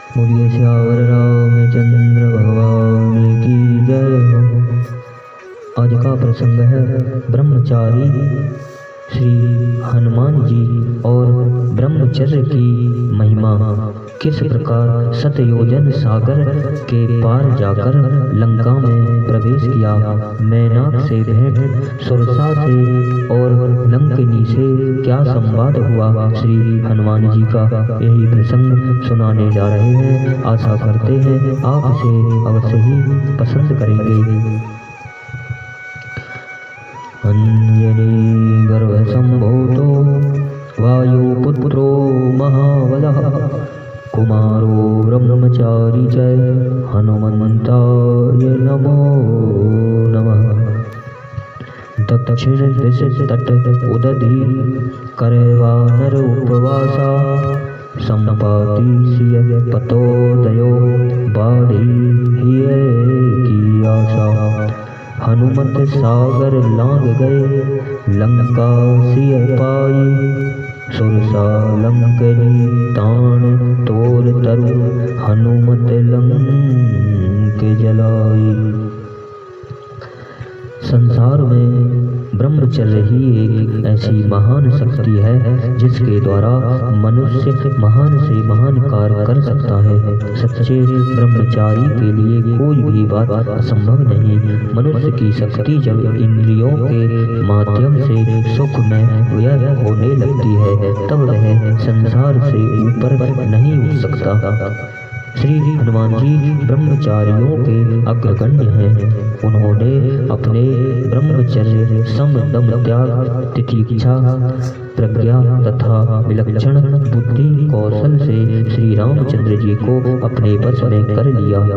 बोलिए श्यावर रामचंद्र भगवान की जय हो। आज का प्रसंग है ब्रह्मचारी श्री हनुमान जी और ब्रह्मचर्य की महिमा। किस प्रकार सतयोजन सागर के पार जाकर लंका में प्रवेश किया, मैनाक से भेंट, सुरसा से और लंकिनी से क्या संवाद हुआ, श्री हनुमान जी का यही प्रसंग सुनाने जा रहे हैं। आशा करते हैं आप इसे अवश्य ही पसंद करेंगे। अंजनी गर्भ संभूतो वायुपुत्रो महाबलः कुमारो ब्रह्मचारी च हनुमन्ताय नमो नमः। दक्षिण दिश तट उदधि करे वानर उपवासा संपाति सिय पतोदयो बाढ़ी हिये की आशा। हनुमत सागर लांग गए लंका सिय पाई, सुरसा लंकनी ताण तोर तरु हनुमत लंक जलाई। संसार में ब्रह्मचर्य ही एक ऐसी महान शक्ति है जिसके द्वारा मनुष्य महान से महान कार्य कर सकता है। सच्चे ब्रह्मचारी के लिए कोई भी बात असंभव नहीं। मनुष्य की शक्ति जब इंद्रियों के माध्यम से सुख में व्यय होने लगती है तब वह संसार से ऊपर नहीं उठ सकता। श्री हनुमान जी ब्रह्मचारियों के अग्रगण्य हैं। उन्होंने अपने ब्रह्मचर्य, सम, दम, त्याग, तितिक्षा, प्रज्ञा तथा विलक्षण बुद्धि कौशल से श्री रामचंद्र जी को अपने वश में कर लिया।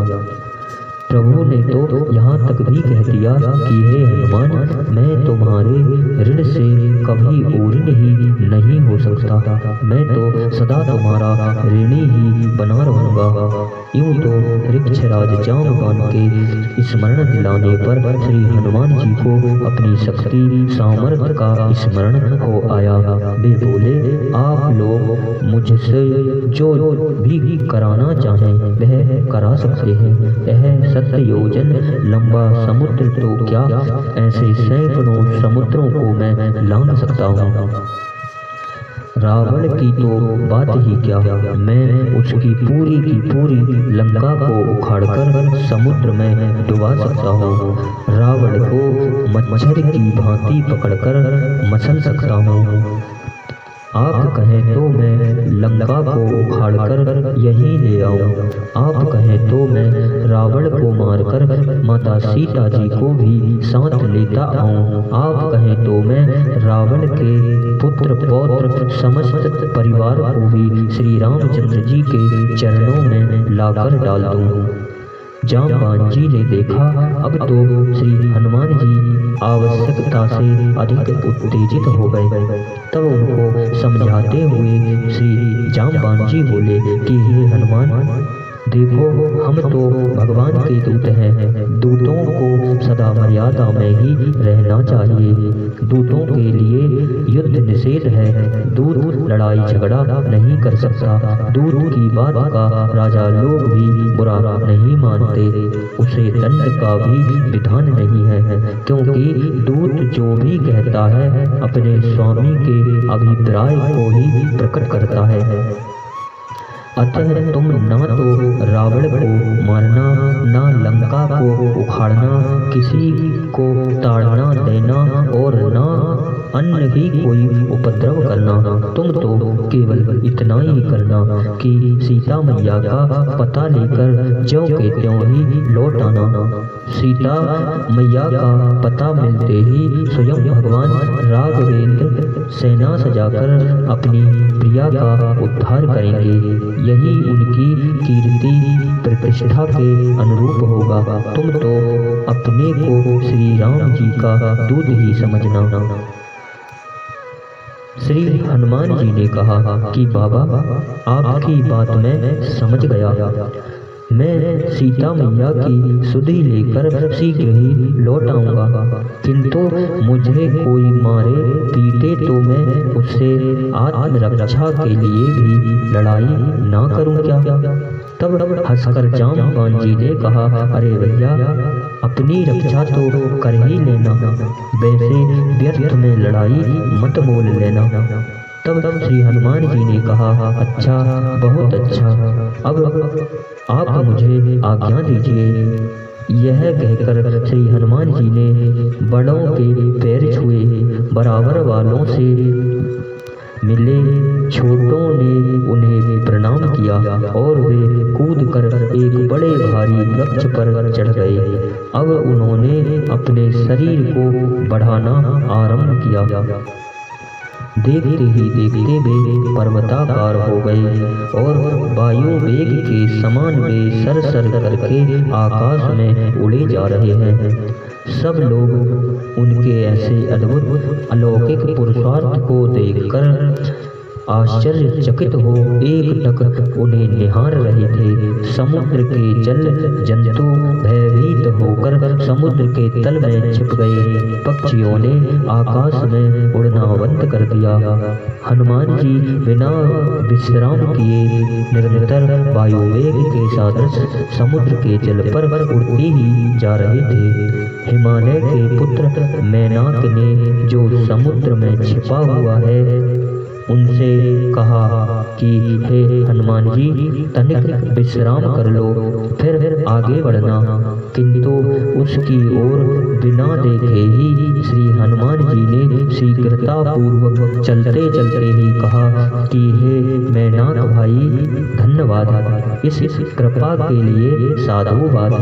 प्रभु ने तो यहाँ तक भी कह दिया कि हे हनुमान, मैं तुम्हारे ऋण से कभी ऊर्ण ही नहीं हो सकता, मैं तो सदा तुम्हारा ऋणी ही बना रहूँगा। यूँ तो वृक्षराज जामवान के स्मरण दिलाने पर श्री हनुमान जी को अपनी शक्ति सामर्थ्य का स्मरण हो आया। वे बोले, आप लोग मुझसे जो भी कराना चाहें वह करा सकते हैं। यह योजन लंबा समुद्र तो क्या, ऐसे सैकड़ों समुद्रों को मैं लांघ सकता हूँ। रावण की तो बात ही क्या, मैं उसकी पूरी की पूरी लंका को उखाड़कर समुद्र में डुबा सकता हूँ। रावण को मच्छर की भांति पकड़कर मसल सकता हूँ। आप कहें तो मैं लंका को उखाड़कर यहीं ले आऊं। आप कहें तो मैं रावण को मारकर माता सीता जी को भी साथ लेता आऊं। आप कहें तो मैं रावण के पुत्र पौत्र समस्त परिवार को भी श्री रामचंद्र जी के चरणों में लाकर डाल दूं। जामवान जी ने देखा अब तो श्री हनुमान जी आवश्यकता से अधिक उत्तेजित हो गए। तब उनको समझाते हुए श्री जामवान जी बोले कि हे हनुमान, देखो हम तो भगवान के दूत हैं। दूतों को सदा मर्यादा में ही रहना चाहिए। दूतों के लिए युद्ध निषेध है। दूत लड़ाई झगड़ा नहीं कर सकता। दूत की बात का राजा लोग भी बुरा नहीं मानते। उसे दंड का भी विधान नहीं है, क्योंकि दूत जो भी कहता है अपने स्वामी के अभिप्राय को ही प्रकट करता है। अतः तुम ना तो रावण को मारना, ना लंका को उखाड़ना, किसी को ताड़ना देना और ना अन्य ही कोई उपद्रव करना। तुम तो केवल इतना ही करना कि सीता मैया का पता लेकर ज्यों के त्यों ही लौट आना। सीता मैया का पता मिलते ही स्वयं भगवान राघवेंद्र सेना सजाकर अपनी प्रिया का उद्धार करेंगे। यही उनकी कीर्ति प्रतिष्ठा के अनुरूप होगा। तुम तो अपने को श्री राम जी का दूत ही समझना। श्री हनुमान जी ने कहा कि बाबा, आपकी बात मैं समझ गया। मैं सीता मैया की सुधि लेकर शीघ्र ही लौट आऊंगा, किंतु मुझे कोई मारे पीटे तो मैं उससे आत्मरक्षा के लिए भी लड़ाई ना करूं क्या? तब हंसकर जामवान जी ने कहा, अरे भैया, अपनी रक्षा तो कर ही लेना, वैसे व्यर्थ में लड़ाई मत मोल लेना। तब श्री हनुमान जी ने कहा, अच्छा, बहुत अच्छा, अब आप मुझे आज्ञा दीजिए। यह कहकर श्री हनुमान जी ने बड़ों के पैर छुए, बराबर वालों से मिले, छोटों ने उन्हें प्रणाम किया और वे कूदकर एक बड़े भारी वृक्ष पर चढ़ गए। अब उन्होंने अपने शरीर को बढ़ाना आरंभ किया। देखते ही देखते वे पर्वताकार हो गए और वायु वेग के समान वे सर सर करके आकाश में उड़े जा रहे हैं। सब लोग उनके ऐसे अद्भुत अलौकिक पुरुषार्थ को देखकर आश्चर्यचकित हो एकटक उन्हें निहार रहे थे। समुद्र के जल जंतु भयभीत होकर समुद्र के तल में छिप गए। पक्षियों ने आकाश में उड़ना बंद कर दिया। हनुमान जी बिना विश्राम किए निरंतर वायुवेग के सदृश समुद्र के जल पर उड़ते ही जा रहे थे। हिमालय के पुत्र मैनाक ने, जो समुद्र में छिपा हुआ है, उनसे कहा कि हे हनुमान जी, तनिक विश्राम कर लो, फिर आगे बढ़ना। किंतु उसकी ओर बिना देखे ही श्री हनुमान जी ने शीघ्रतापूर्वक चलते चलते ही कहा कि हे मैनाक भाई, धन्यवाद, इस कृपा के लिए साधुवाद।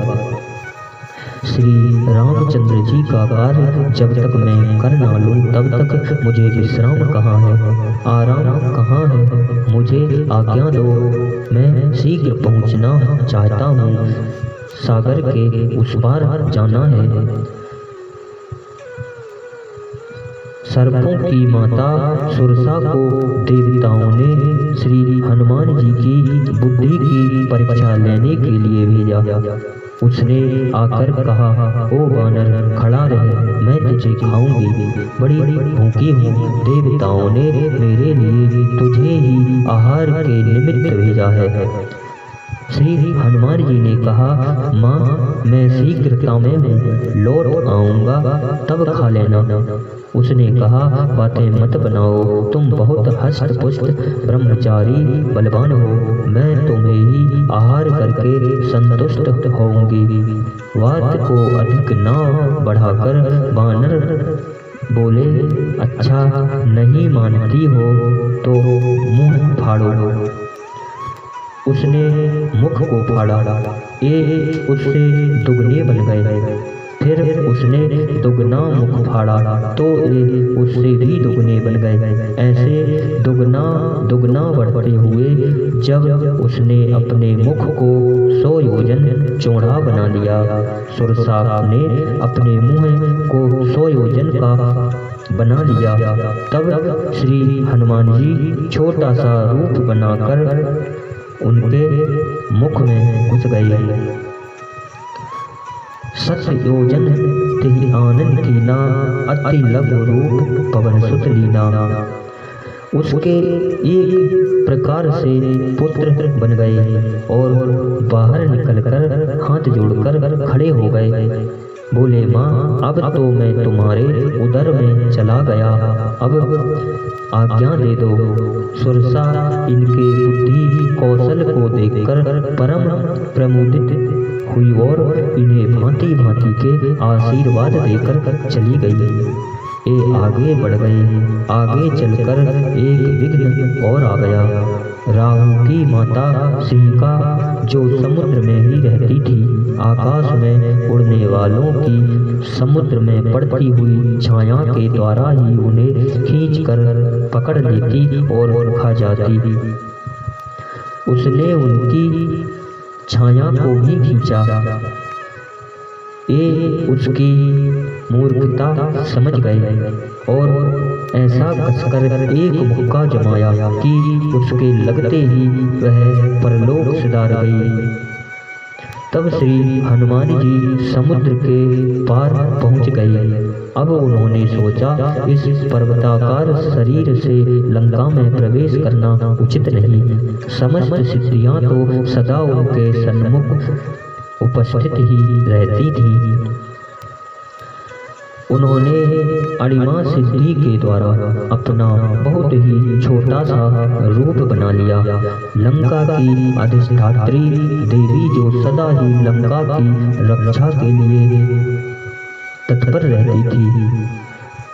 श्री रामचंद्र जी का कार्य जब तक मैं कर ना लूं तब तक मुझे विश्राम कहाँ है, आराम कहाँ है, मुझे आज्ञा दो, मैं शीघ्र पहुँचना चाहता हूँ, सागर के उस पार जाना है। सर्पों की माता सुरसा को देवताओं ने श्री हनुमान जी की बुद्धि की परीक्षा लेने के लिए भेजा। उसने आकर कहा, ओ वानर, खड़ा रहे, मैं तुझे खाऊंगी, बड़ी भूखी हूँ। देवताओं ने मेरे लिए तुझे ही आहार के निमित्त भेजा है। श्री हनुमान जी ने कहा, माँ, मैं शीघ्रता में हूँ, लौट आऊँगा, तब खा लेना। उसने कहा, बातें मत बनाओ, तुम बहुत हष्ट पुष्ट ब्रह्मचारी बलवान हो, मैं तुम्हें ही आहार करके संतुष्ट होऊंगी। बात को अधिक न बढ़ाकर वानर बोले, अच्छा, नहीं मानती हो तो मुंह फाड़ो। उसने मुख को फाड़ा, उससे दुगने बन गए। फिर उसने दुगना मुख फाड़ा तो उससे भी दुगने बन गए। ऐसे दुगना दुगना बढ़ते हुए जब उसने अपने मुख को 100 योजन चौड़ा बना लिया, सुरसा ने अपने मुंह को 100 योजन का बना लिया। तब श्री हनुमान जी छोटा सा रूप बनाकर उनके मुख में घुस गए। 7 योजन तेहि आनन कीना, अति लघु रूप पवन सुत लीना। उसके एक प्रकार से पुत्र बन गए और बाहर निकलकर हाथ जोड़कर खड़े हो गए। बोले, माँ, अब तो मैं तुम्हारे उदर में चला गया, अब आज्ञा दे दो। सुरसा इनके बुद्धि कौशल को देखकर परम प्रमुदित हुई और इन्हें भांति भांति के आशीर्वाद देकर चली गई। ये आगे बढ़ गए। आगे चलकर एक विघ्न और आ गया। राहु की माता सिंहिका, जो समुद्र में ही रहती थी, आकाश में उड़ने वालों की समुद्र में पड़ती हुई छाया के द्वारा ही उन्हें खींचकर पकड़ लेती और खा जाती। उसने उनकी छाया को भी खींचा। ये उसकी मूर्खता समझ गए और ऐसा कसकर एक मुक्का जमाया कि उसके लगते ही वह परलोक सिधार गई। तब श्री हनुमान जी समुद्र के पार पहुंच गए। अब उन्होंने सोचा, इस पर्वताकार शरीर से लंका में प्रवेश करना उचित नहीं। समस्त सिद्धियां तो सदा उनके सन्मुख उपस्थित ही रहती थीं। उन्होंने अणिमा सिद्धि के द्वारा अपना बहुत ही छोटा सा रूप बना लिया। लंका की अधिष्ठात्री देवी, जो सदा ही लंका की रक्षा के लिए तत्पर रहती थी,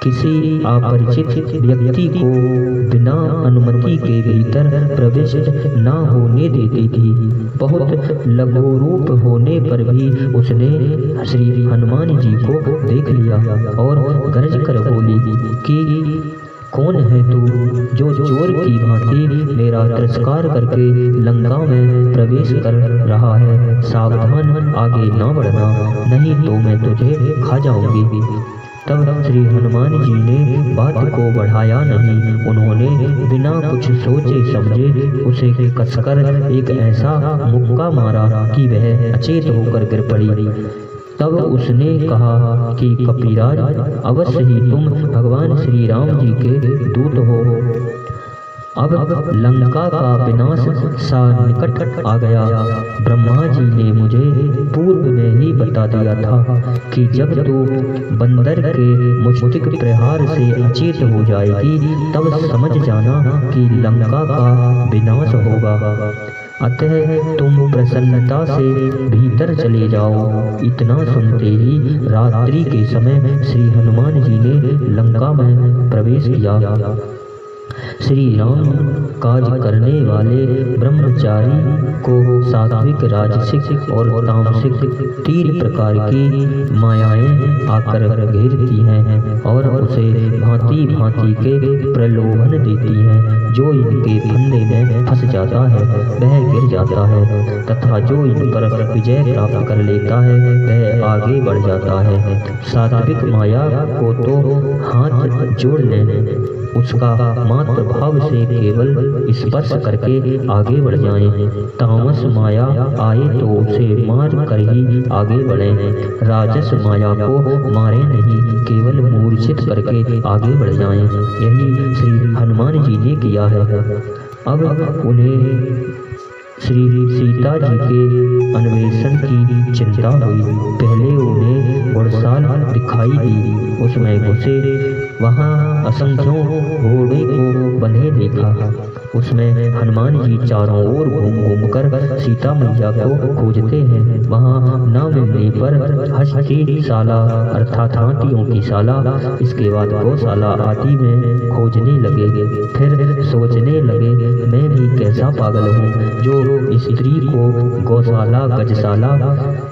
किसी अपरिचित व्यक्ति को बिना अनुमति के भीतर प्रवेश न होने देती थी। बहुत लघु रूप होने पर भी उसने श्री हनुमान जी को देख लिया और गरज कर बोली कि कौन है तू, जो चोर की भांति मेरा तिरस्कार करके लंका में प्रवेश कर रहा है। सावधान, आगे न बढ़ना, नहीं तो मैं तुझे खा जाऊंगी। तब श्री हनुमान जी ने बात को बढ़ाया नहीं। उन्होंने बिना कुछ सोचे समझे उसे कसकर एक ऐसा मुक्का मारा कि वह अचेत होकर गिर पड़ी। तब उसने कहा कि कपिराज, अवश्य ही तुम भगवान श्री राम जी के दूत हो। अब लंका का विनाश सा निकट आ गया। ब्रह्मा जी ने मुझे पूर्व में ही बता दिया था कि जब तू बंदर के मुष्टिक प्रहार से अचेत हो जाएगी, तब समझ जाना कि लंका का विनाश होगा। अतः तुम प्रसन्नता से भीतर चले जाओ। इतना सुनते ही रात्रि के समय श्री हनुमान जी ने लंका में प्रवेश किया। श्री राम काज करने वाले ब्रह्मचारी को सात्विक, राजसिक और तामसिक 3 प्रकार की मायाएं आकर घेरती हैं और उसे भांति भांति के प्रलोभन देती हैं। जो इनके फंदे में फंस जाता है वह गिर जाता है, तथा जो इन पर विजय प्राप्त कर लेता है वह आगे बढ़ जाता है। सात्विक माया को तो हाथ जोड़ लेने, उसका मात्र भाव से केवल स्पर्श करके आगे बढ़ जाएं। तामस माया आए तो उसे मार कर ही आगे बढ़ें। राजस माया को मारे नहीं, केवल मूर्छित करके आगे बढ़ जाएं। यही श्री हनुमान जी ने किया है। अब उन्हें श्री सीता जी के अन्वेषण की चिंता हुई। पहले उन्हें घुड़साल दिखाई दी, उसमें घुसे, वहां असंख्यों घोड़े को बंधे देखा। उसमें हनुमान जी चारों ओर घूम घूम कर सीता मैया को खोजते हैं। वहां न मिलने पर हस्तीशाला अर्थात हाथियों की शाला, इसके बाद गौशाला आदि में खोजने लगे। फिर सोचने लगे, मैं भी कैसा पागल हूँ जो स्त्री को गौशाला, गजशाला,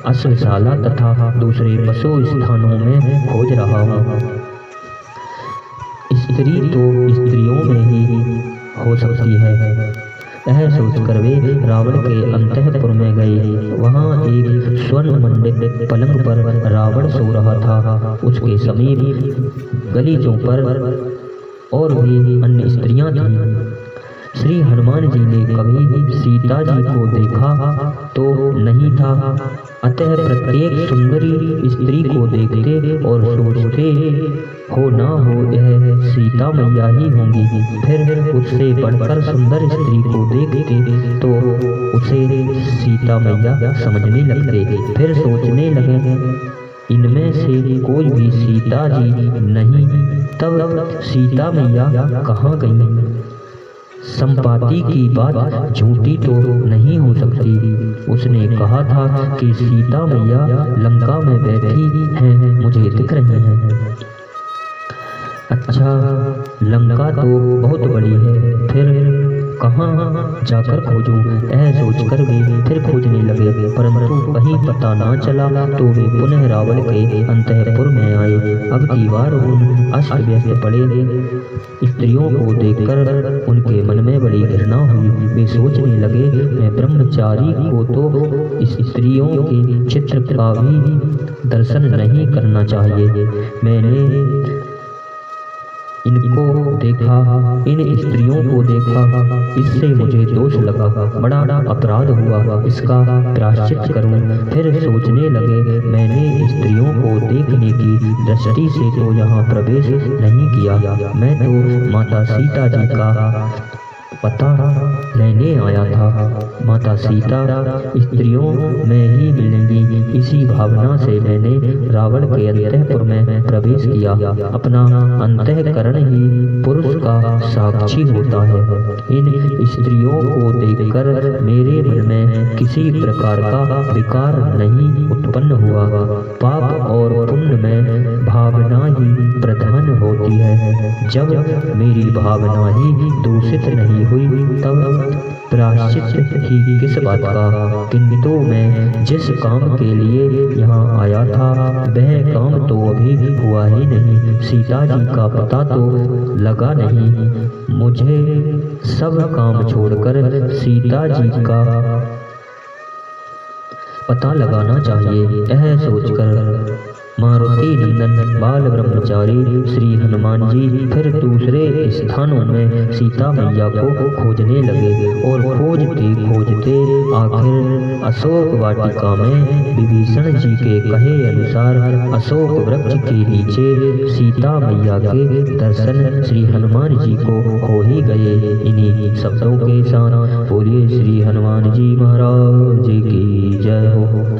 अश्वशाला तथा दूसरे बसों स्थानों में खोज रहा हूँ। स्त्री तो स्त्रियों में ही हो सकती है। यह सोचकर वे रावण के अंतःपुर में गए। वहां एक स्वर्ण मंडित पलंग पर रावण सो रहा था। उसके समीप गलीचों पर और भी अन्य स्त्रियां थीं। श्री हनुमान जी ने कभी सीता जी को देखा तो नहीं था, अतः प्रत्येक सुंदरी स्त्री को देखते और सोचते हो ना हो यह सीता मैया ही होंगी। फिर उससे बढ़कर सुंदर स्त्री को देखते तो उसे सीता मैया समझने लगते। फिर सोचने लगे, इनमें से कोई भी सीता जी नहीं, तब सीता मैया कहाँ गई? संपाति की बात झूठी तो नहीं हो सकती। उसने कहा था कि सीता मैया लंका में बैठी हैं, मुझे दिख रही हैं। अच्छा, लंका तो बहुत बड़ी है, फिर कहाँ जाकर खोजूं? यह सोचकर वे फिर खोजने लगे, परंतु कहीं पता ना चला तो वे पुनः रावण के अंतःपुर में आए। अब की बार उन अस्त व्यस्त पड़े स्त्रियों को देखकर उनके मन में बड़ी घृणा हुई। वे सोचने लगे, मैं ब्रह्मचारी को तो स्त्रियों के चित्र का भी दर्शन नहीं करना चाहिए। मैंने इनको देखा, इन स्त्रियों को देखा, इससे मुझे दोष लगा, बड़ा अपराध हुआ, इसका प्रायश्चित करूं। फिर सोचने लगे, मैंने स्त्रियों को देखने की दृष्टि से तो यहाँ प्रवेश नहीं किया, मैं तो माता सीता जी का पता लेने आया था। माता सीता स्त्रियों में ही मिलेंगी, इसी भावना से मैंने रावण के अंतःपुर में प्रवेश किया। अपना अंतःकरण ही पुरुष का साक्षी होता है। इन स्त्रियों को देखकर मेरे मन में किसी प्रकार का विकार नहीं उत्पन्न हुआ। पाप और पुण्य में भावना ही प्रधान होती है। जब मेरी भावना ही दूषित नहीं हुई, तब प्रायश्चित ही किस बात का। किंतु मैं जिस काम के लिए यहाँ आया था, वह काम तो अभी हुआ ही नहीं। सीता जी का पता तो लगा नहीं। मुझे सब काम छोड़कर सीता जी का पता लगाना चाहिए। यह सोचकर मारुति नंदन बाल ब्रह्मचारी श्री हनुमान जी फिर दूसरे स्थानों में सीता मैया को खोजने लगे और खोजते खोजते आखिर अशोक वाटिका में विभीषण जी के कहे अनुसार अशोक वृक्ष के नीचे सीता मैया के दर्शन श्री हनुमान जी को हो ही गए। इन्हीं शब्दों के साथ बोलिए श्री हनुमान जी महाराज की जय हो।